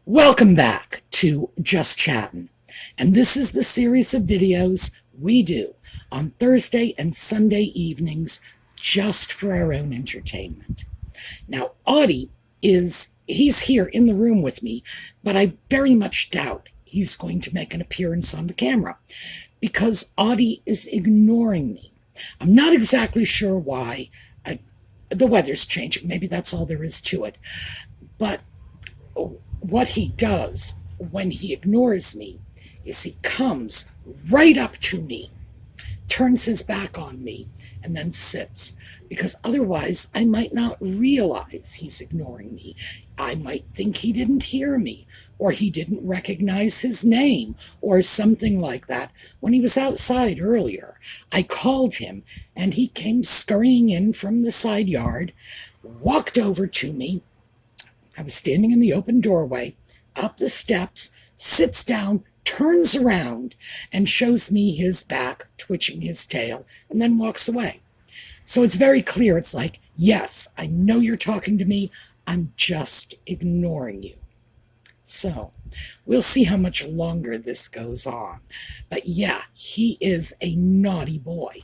Welcome back to Just Chattin', and this is the series of videos we do on Thursday and Sunday evenings just for our own entertainment. Now, Audie he's here in the room with me, but I very much doubt he's going to make an appearance on the camera because Audie is ignoring me. I'm not exactly sure why. The weather's changing. Maybe that's all there is to it. But what he does when he ignores me is he comes right up to me, turns his back on me, and then sits. Because otherwise, I might not realize he's ignoring me. I might think he didn't hear me, or he didn't recognize his name, or something like that. When he was outside earlier, I called him, and he came scurrying in from the side yard, walked over to me. I was standing in the open doorway, up the steps, sits down, turns around, and shows me his back, twitching his tail, and then walks away. So it's very clear. It's like, yes, I know you're talking to me. I'm just ignoring you. So we'll see how much longer this goes on. But yeah, he is a naughty boy.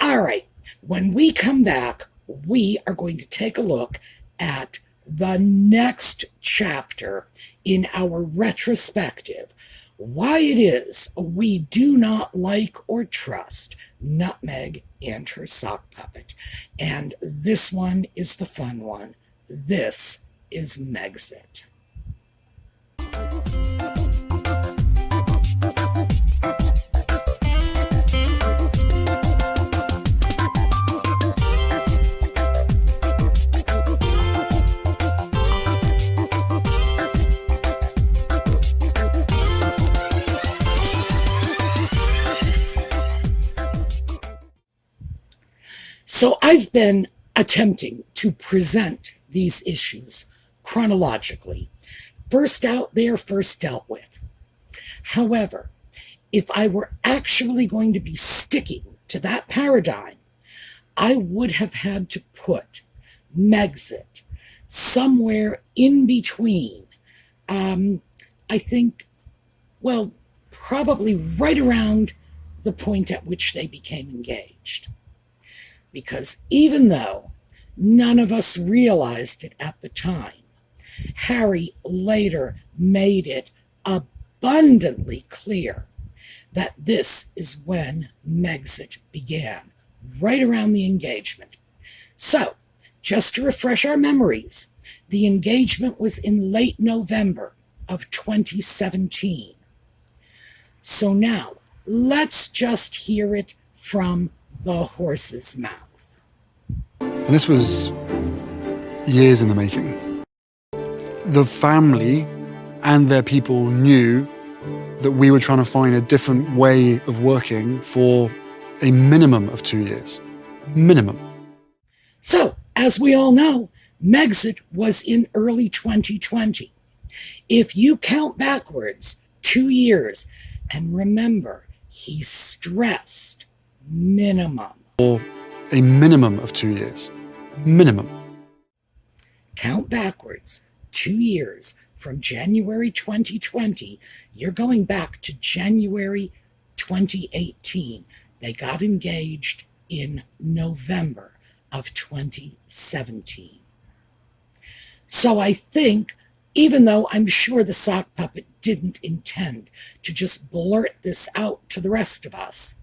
All right, when we come back, we are going to take a look at the next chapter in our retrospective, why it is we do not like or trust Nutmeg and her sock puppet. And this one is the fun one. This is Megxit. So I've been attempting to present these issues chronologically. First out there, first dealt with. However, if I were actually going to be sticking to that paradigm, I would have had to put Megxit somewhere in between. I think, well, probably right around the point at which they became engaged. Because even though none of us realized it at the time, Harry later made it abundantly clear that this is when Megxit began, right around the engagement. So, just to refresh our memories, the engagement was in late November of 2017. So now, let's just hear it from the horse's mouth. And this was years in the making. The family and their people knew that we were trying to find a different way of working for a minimum of 2 years. Minimum. So, as we all know, Megxit was in early 2020. If you count backwards 2 years, and remember, he stressed minimum. For a minimum of 2 years. Minimum. Count backwards 2 years from January 2020. You're going back to January 2018. They got engaged in November of 2017. So I think, even though I'm sure the sock puppet didn't intend to just blurt this out to the rest of us,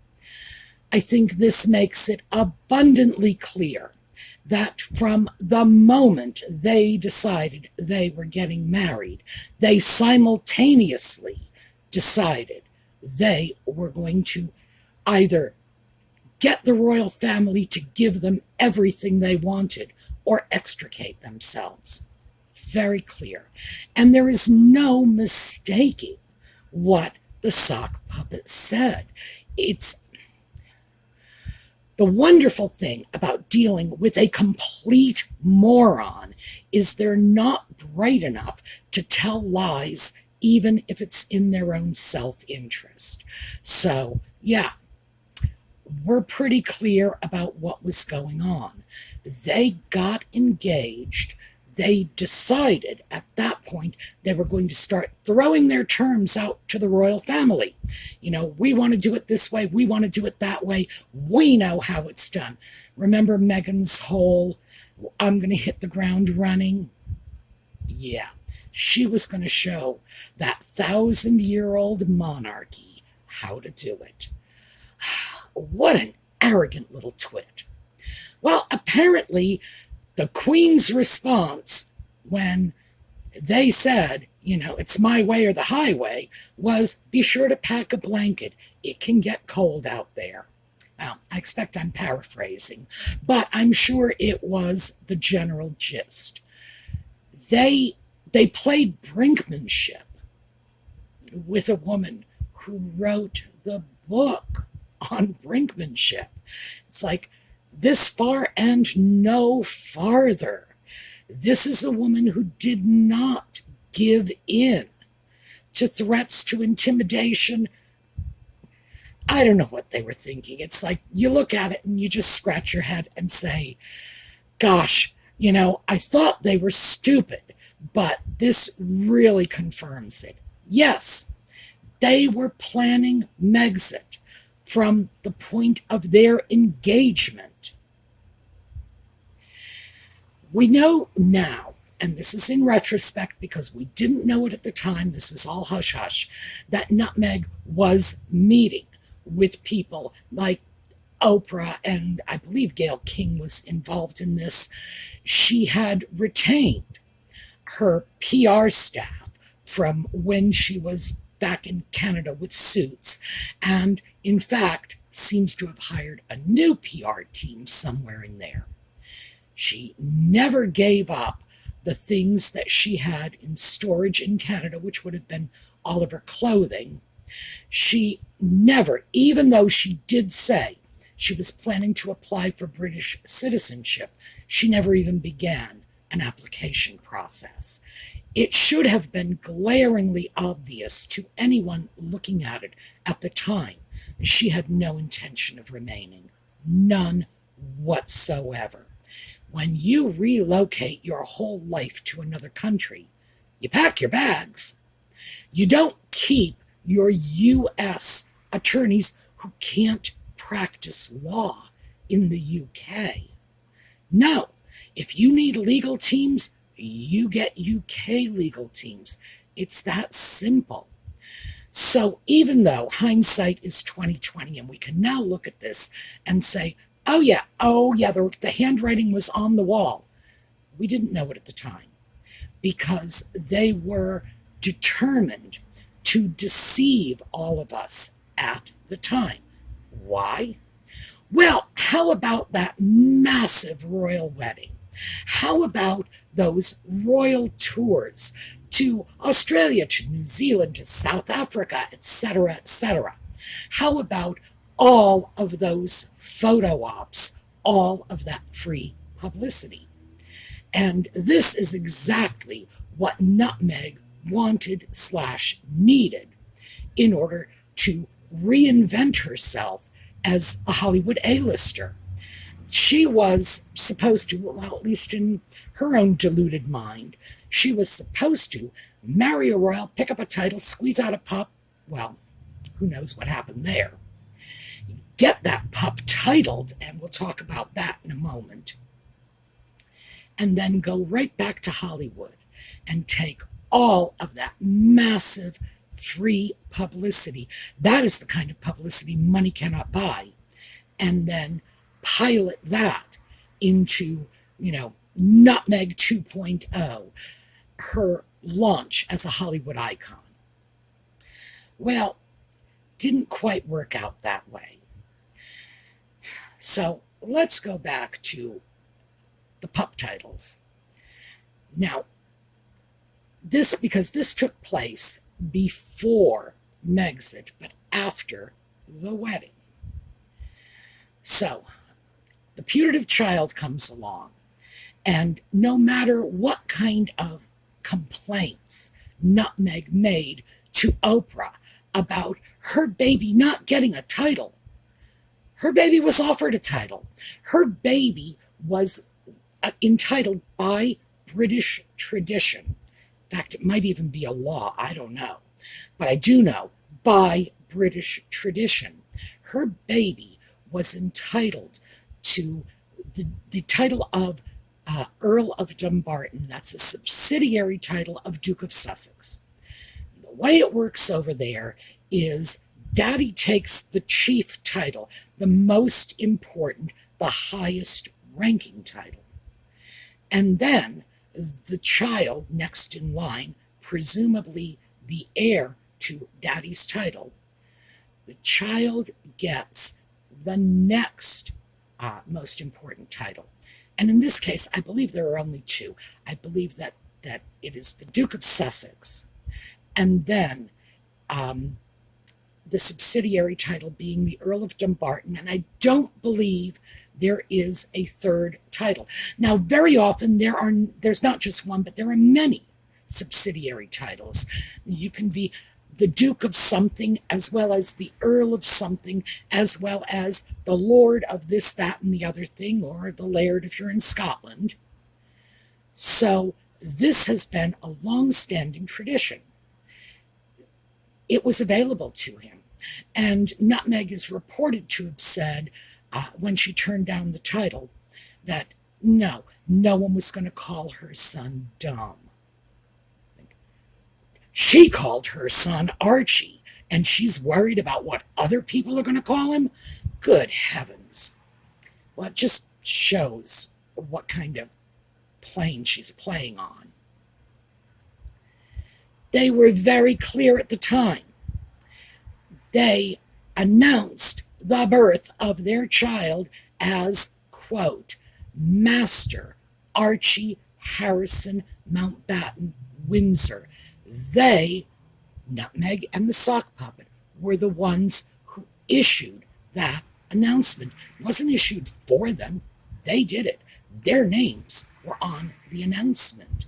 I think this makes it abundantly clear that from the moment they decided they were getting married, they simultaneously decided they were going to either get the royal family to give them everything they wanted or extricate themselves. Very clear. And there is no mistaking what the sock puppet said. The wonderful thing about dealing with a complete moron is they're not bright enough to tell lies, even if it's in their own self-interest. So, yeah, we're pretty clear about what was going on. They got engaged they decided at that point they were going to start throwing their terms out to the royal family. You know, we want to do it this way, we want to do it that way, we know how it's done. Remember Meghan's whole, I'm going to hit the ground running? Yeah, she was going to show that 1,000-year-old monarchy how to do it. What an arrogant little twit. Well, apparently, the Queen's response when they said, you know, it's my way or the highway, was be sure to pack a blanket. It can get cold out there. Well, I expect I'm paraphrasing, but I'm sure it was the general gist. They played brinkmanship with a woman who wrote the book on brinkmanship. It's like this far and no farther. This is a woman who did not give in to threats, to intimidation. I don't know what they were thinking. It's like you look at it and you just scratch your head and say, gosh, you know, I thought they were stupid, but this really confirms it. Yes, they were planning Megxit from the point of their engagement. We know now, and this is in retrospect because we didn't know it at the time, this was all hush-hush, that Nutmeg was meeting with people like Oprah, and I believe Gayle King was involved in this. She had retained her PR staff from when she was back in Canada with Suits, and in fact seems to have hired a new PR team somewhere in there. She never gave up the things that she had in storage in Canada, which would have been all of her clothing. She never, even though she did say she was planning to apply for British citizenship, she never even began an application process. It should have been glaringly obvious to anyone looking at it at the time. She had no intention of remaining. None whatsoever. When you relocate your whole life to another country, you pack your bags. You don't keep your U.S. attorneys who can't practice law in the UK. No, if you need legal teams, you get UK legal teams. It's that simple. So even though hindsight is 20/20, and we can now look at this and say, oh yeah, the handwriting was on the wall. We didn't know it at the time because they were determined to deceive all of us at the time. Why? Well, how about that massive royal wedding? How about those royal tours to Australia, to New Zealand, to South Africa, etc., etc.? How about all of those photo ops, all of that free publicity? And this is exactly what Nutmeg wanted/needed in order to reinvent herself as a Hollywood A-lister. She was supposed to, well, at least in her own deluded mind, she was supposed to marry a royal, pick up a title, squeeze out a pup. Well, who knows what happened there. Get that pup titled, and we'll talk about that in a moment, and then go right back to Hollywood and take all of that massive free publicity. That is the kind of publicity money cannot buy. And then pilot that into, Nutmeg 2.0, her launch as a Hollywood icon. Well, didn't quite work out that way. So let's go back to the pup titles. Now, because this took place before Megxit, but after the wedding. So, the putative child comes along, and no matter what kind of complaints Nutmeg made to Oprah about her baby not getting a title, her baby was offered a title. Her baby was entitled by British tradition, in fact, it might even be a law, I don't know, but I do know, by British tradition, her baby was entitled to the title of Earl of Dumbarton. That's a subsidiary title of Duke of Sussex. The way it works over there is Daddy takes the chief title, the most important, the highest ranking title. And then the child next in line, presumably the heir to Daddy's title, the child gets the next most important title. And in this case, I believe there are only two. I believe that it is the Duke of Sussex, and then the subsidiary title being the Earl of Dumbarton, and I don't believe there is a third title. Now, very often there's not just one, but there are many subsidiary titles. You can be the Duke of something, as well as the Earl of something, as well as the Lord of this, that, and the other thing, or the Laird if you're in Scotland. So this has been a long-standing tradition. It was available to him. And Nutmeg is reported to have said, when she turned down the title, that no one was going to call her son dumb. She called her son Archie, and she's worried about what other people are going to call him? Good heavens. Well, it just shows what kind of plane she's playing on. They were very clear at the time. They announced the birth of their child as, quote, Master Archie Harrison Mountbatten Windsor. They, Nutmeg and the Sock Puppet, were the ones who issued that announcement. It wasn't issued for them. They did it. Their names were on the announcement.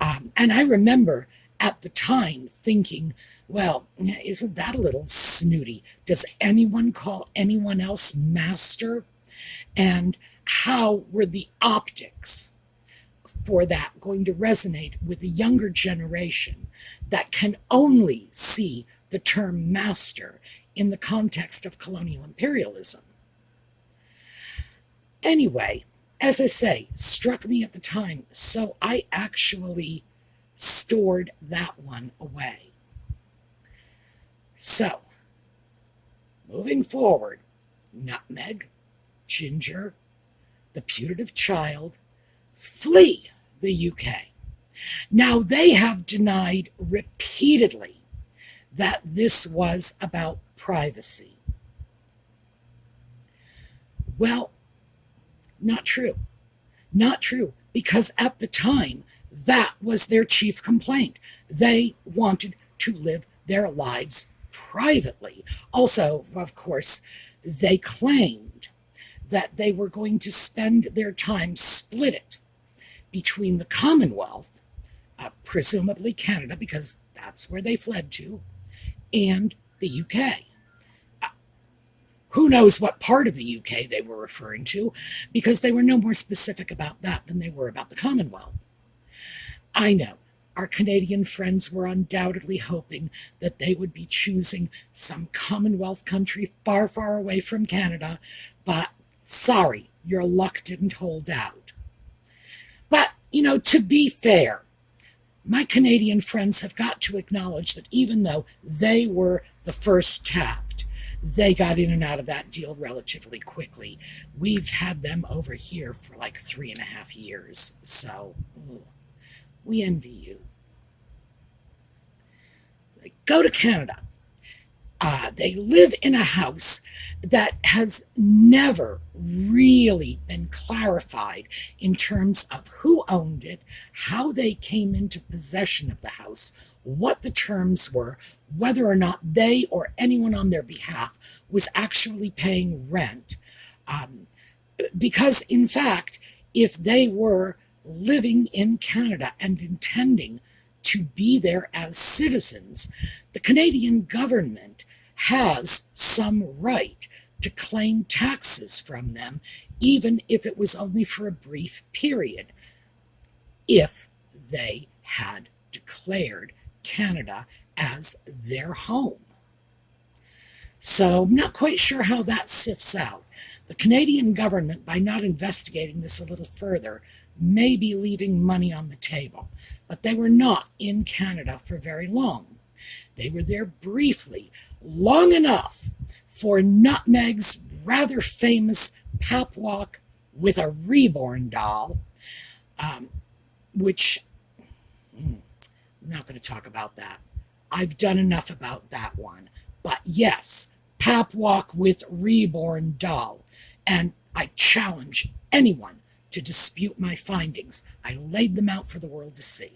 And I remember at the time thinking, well, isn't that a little snooty? Does anyone call anyone else master? And how were the optics for that going to resonate with the younger generation that can only see the term master in the context of colonial imperialism? Anyway, as I say, struck me at the time, so I actually stored that one away. So, moving forward, Nutmeg, Ginger, the putative child, flee the UK. Now, they have denied repeatedly that this was about privacy. Well, not true. Not true, because at the time, that was their chief complaint. They wanted to live their lives privately. Also, of course, they claimed that they were going to spend their time split it between the Commonwealth, presumably Canada, because that's where they fled to, and the UK. Who knows what part of the UK they were referring to, because they were no more specific about that than they were about the Commonwealth. I know our Canadian friends were undoubtedly hoping that they would be choosing some Commonwealth country far, far away from Canada, but sorry, your luck didn't hold out. But, to be fair, my Canadian friends have got to acknowledge that even though they were the first tapped, they got in and out of that deal relatively quickly. We've had them over here for like 3.5 years, so we envy you. They go to Canada. They live in a house that has never really been clarified in terms of who owned it, how they came into possession of the house, what the terms were, whether or not they or anyone on their behalf was actually paying rent. Because, in fact, if they were living in Canada and intending to be there as citizens, the Canadian government has some right to claim taxes from them, even if it was only for a brief period. if they had declared Canada as their home. So I'm not quite sure how that sifts out. The Canadian government, by not investigating this a little further, may be leaving money on the table. But they were not in Canada for very long. They were there briefly, long enough for Nutmeg's rather famous pap walk with a reborn doll, which I'm not going to talk about that. I've done enough about that one. But yes, pap walk with reborn doll. And I challenge anyone to dispute my findings. I laid them out for the world to see.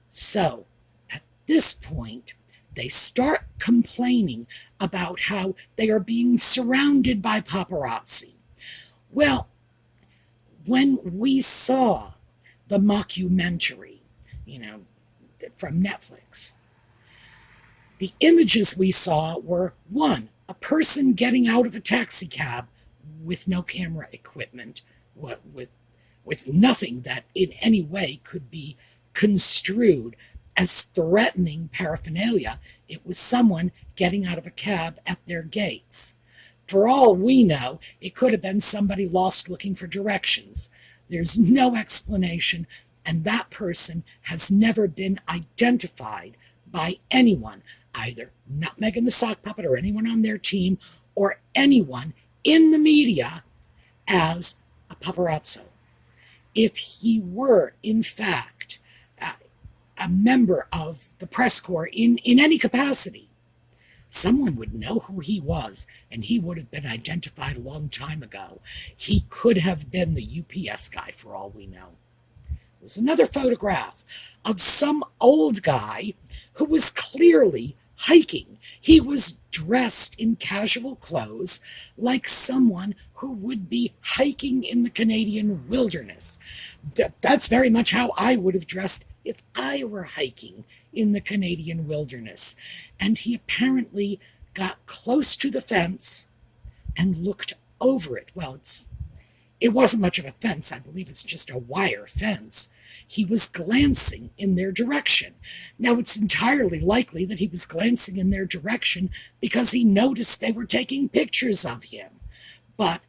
So, at this point, they start complaining about how they are being surrounded by paparazzi. Well, when we saw the mockumentary, from Netflix, the images we saw were, one, a person getting out of a taxi cab with no camera equipment, with nothing that in any way could be construed as threatening paraphernalia. It was someone getting out of a cab at their gates. For all we know, it could have been somebody lost looking for directions. There's no explanation, and that person has never been identified by anyone, either Nutmeg and the Sock Puppet or anyone on their team, or anyone in the media, as a paparazzo. If he were, in fact, a member of the press corps in any capacity, someone would know who he was, and he would have been identified a long time ago. He could have been the UPS guy, for all we know. There's another photograph of some old guy who was clearly hiking. He was dressed in casual clothes, like someone who would be hiking in the Canadian wilderness. That's very much how I would have dressed if I were hiking in the Canadian wilderness. And he apparently got close to the fence and looked over it. Well, it wasn't much of a fence. I believe it's just a wire fence. He was glancing in their direction. Now, it's entirely likely that he was glancing in their direction because he noticed they were taking pictures of him. But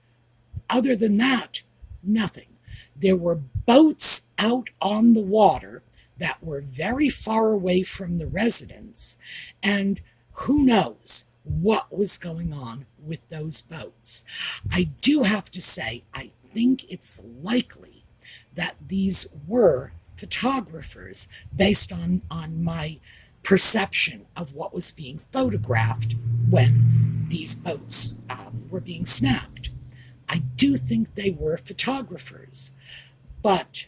other than that, nothing. There were boats out on the water that were very far away from the residence, and who knows what was going on with those boats. I do have to say, I think it's likely that these were photographers based on my perception of what was being photographed when these boats were being snapped. I do think they were photographers, but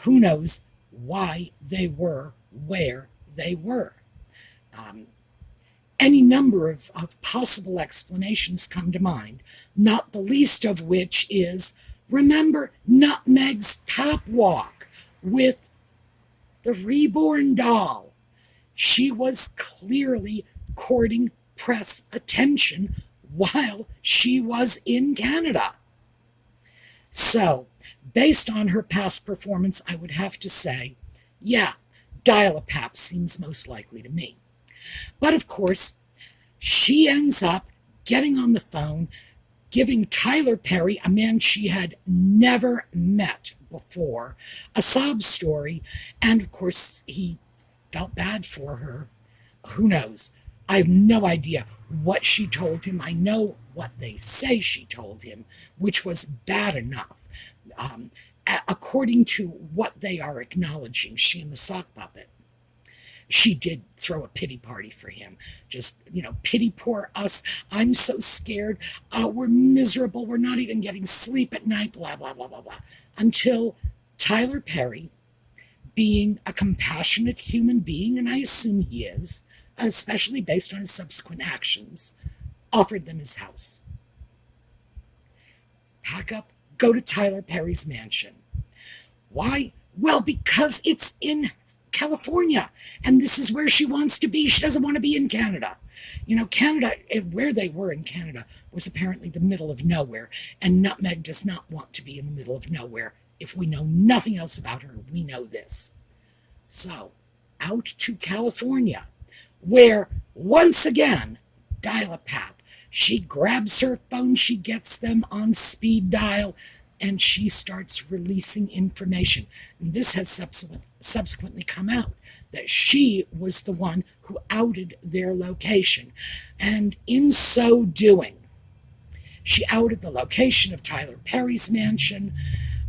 who knows why they were where they were. Any number of possible explanations come to mind, not the least of which is, remember Nutmeg's pap walk with the reborn doll. She was clearly courting press attention while she was in Canada. So, based on her past performance, I would have to say, yeah, dial-a-pap seems most likely to me. But of course, she ends up getting on the phone, giving Tyler Perry, a man she had never met before, a sob story, and of course he felt bad for her. Who knows? I have no idea what she told him. I know what they say she told him, which was bad enough. According to what they are acknowledging, she and the sock puppet, she did throw a pity party for him. Just, pity poor us. I'm so scared. We're miserable. We're not even getting sleep at night, blah, blah, blah, blah, blah. Until Tyler Perry, being a compassionate human being, and I assume he is, especially based on his subsequent actions, offered them his house. Pack up, go to Tyler Perry's mansion. Why? Well, because it's in California, and this is where she wants to be. She doesn't want to be in Canada. Canada, where they were in Canada, was apparently the middle of nowhere, and Nutmeg does not want to be in the middle of nowhere If we know nothing else about her, we know this. So, out to California, where, once again, dial-a-pap. She grabs her phone, she gets them on speed dial, and she starts releasing information. And this has subsequently come out that she was the one who outed their location. And in so doing, she outed the location of Tyler Perry's mansion,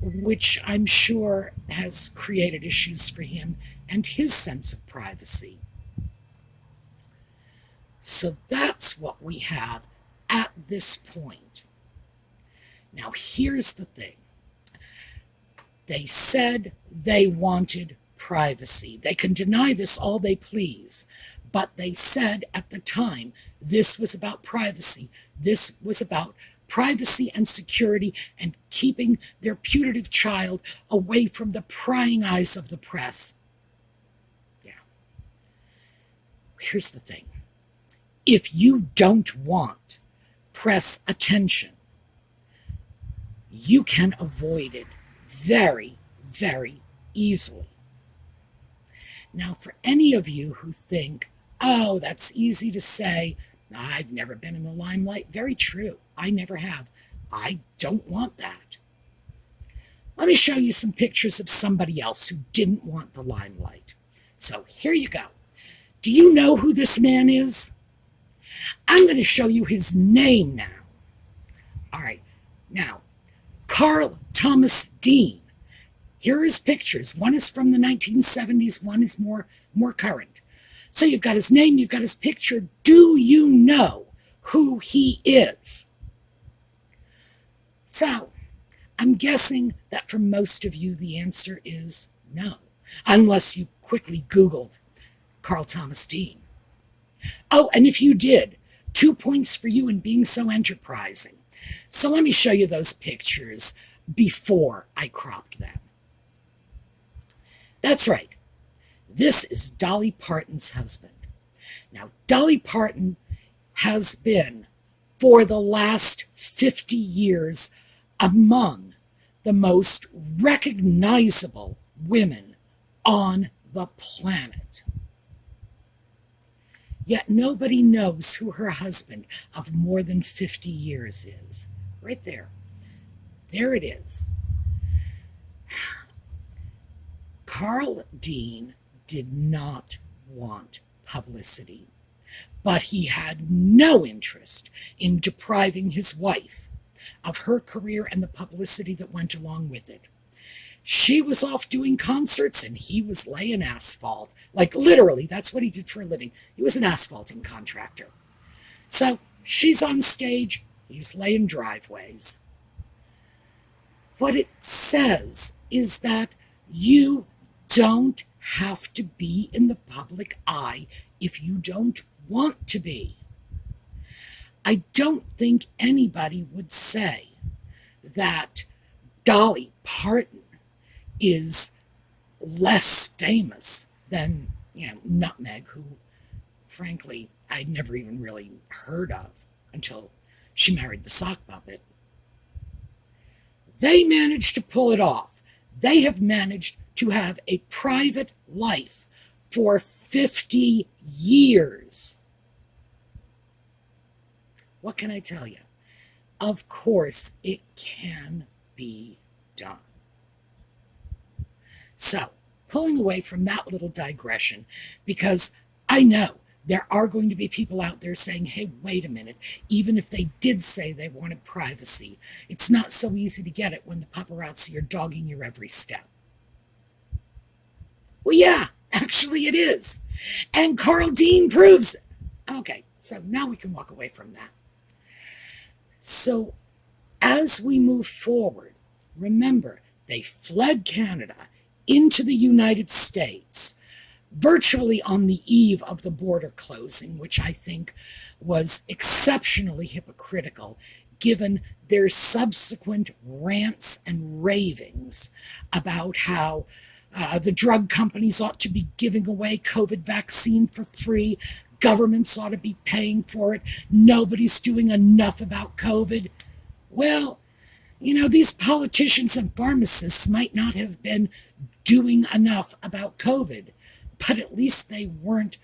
which I'm sure has created issues for him and his sense of privacy. So that's what we have at this point. Now, here's the thing. They said they wanted privacy. They can deny this all they please, but they said at the time this was about privacy. This was about privacy and security and keeping their putative child away from the prying eyes of the press. Yeah. Here's the thing. If you don't want press attention, you can avoid it very, very easily. Now, for any of you who think, oh, that's easy to say, I've never been in the limelight, very true. I never have. I don't want that. Let me show you some pictures of somebody else who didn't want the limelight. So here you go. Do you know who this man is? I'm going to show you his name now. All right. Now, Carl Thomas Dean. Here are his pictures. One is from the 1970s. One is more current. So you've got his name. You've got his picture. Do you know who he is? So I'm guessing that for most of you, the answer is no, unless you quickly Googled Carl Thomas Dean. Oh, and if you did, 2 points for you in being so enterprising. So let me show you those pictures before I cropped them. That's right. This is Dolly Parton's husband. Now, Dolly Parton has been, for the last 50 years, among the most recognizable women on the planet. Yet nobody knows who her husband of more than 50 years is. Right there. There it is. Carl Dean did not want publicity, but he had no interest in depriving his wife of her career and the publicity that went along with it. She was off doing concerts and he was laying asphalt. Like literally, that's what he did for a living. He was an asphalting contractor. So she's on stage, he's laying driveways. What it says is that you don't have to be in the public eye if you don't want to be. I don't think anybody would say that Dolly Parton is less famous than, Nutmeg, who, frankly, I'd never even really heard of until she married the sock puppet. They managed to pull it off. They have managed to have a private life for 50 years. What can I tell you? Of course, it can be done. So, pulling away from that little digression, because I know there are going to be people out there saying, hey, wait a minute, even if they did say they wanted privacy, it's not so easy to get it when the paparazzi are dogging your every step. Well, yeah, actually it is. And Carl Dean proves it. Okay, so now we can walk away from that. So as we move forward, remember, they fled Canada into the United States, virtually on the eve of the border closing, which I think was exceptionally hypocritical, given their subsequent rants and ravings about how the drug companies ought to be giving away COVID vaccine for free, governments ought to be paying for it, nobody's doing enough about COVID. Well, These politicians and pharmacists might not have been doing enough about COVID, but at least they weren't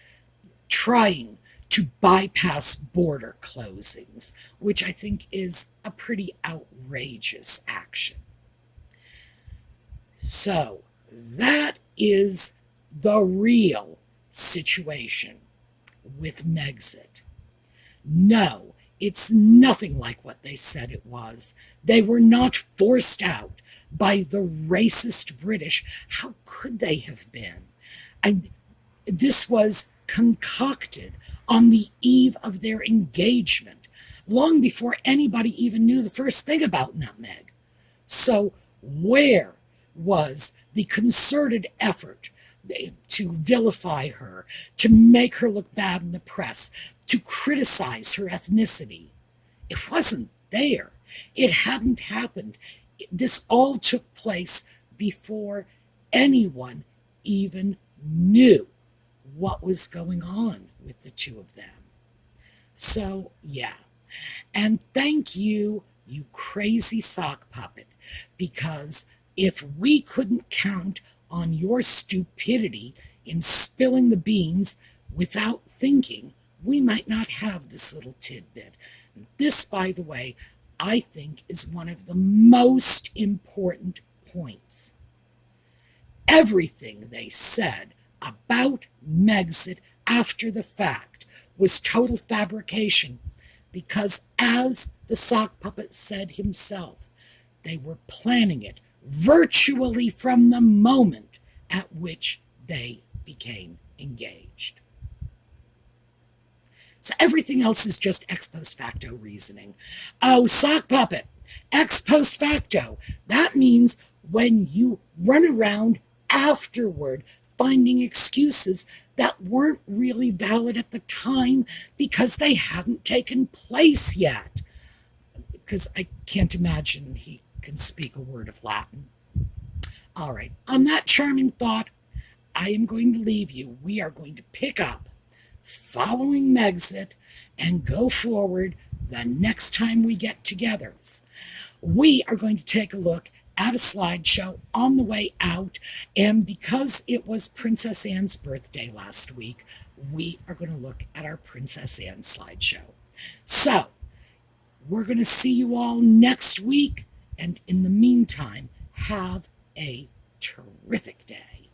trying to bypass border closings, which I think is a pretty outrageous action. So that is the real situation with Megxit. No, it's nothing like what they said it was. They were not forced out by the racist British. How could they have been? And this was concocted on the eve of their engagement, long before anybody even knew the first thing about nutmeg. So where was the concerted effort to vilify her, to make her look bad in the press, to criticize her ethnicity? It wasn't there. It hadn't happened. This all took place before anyone even knew what was going on with the two of them. So, yeah. And thank you, you crazy sock puppet, because if we couldn't count on your stupidity in spilling the beans without thinking, we might not have this little tidbit. This, by the way, I think is one of the most important points. Everything they said about Megxit after the fact was total fabrication, because as the sock puppet said himself, they were planning it virtually from the moment at which they became engaged. So everything else is just ex post facto reasoning. Oh, sock puppet, ex post facto. That means when you run around afterward finding excuses that weren't really valid at the time because they hadn't taken place yet. Because I can't imagine he can speak a word of Latin. All right, on that charming thought, I am going to leave you. We are going to pick up following Megxit and go forward the next time we get together. We are going to take a look at a slideshow on the way out, and because it was Princess Anne's birthday last week, we are going to look at our Princess Anne slideshow. So, we're going to see you all next week, and in the meantime, have a terrific day.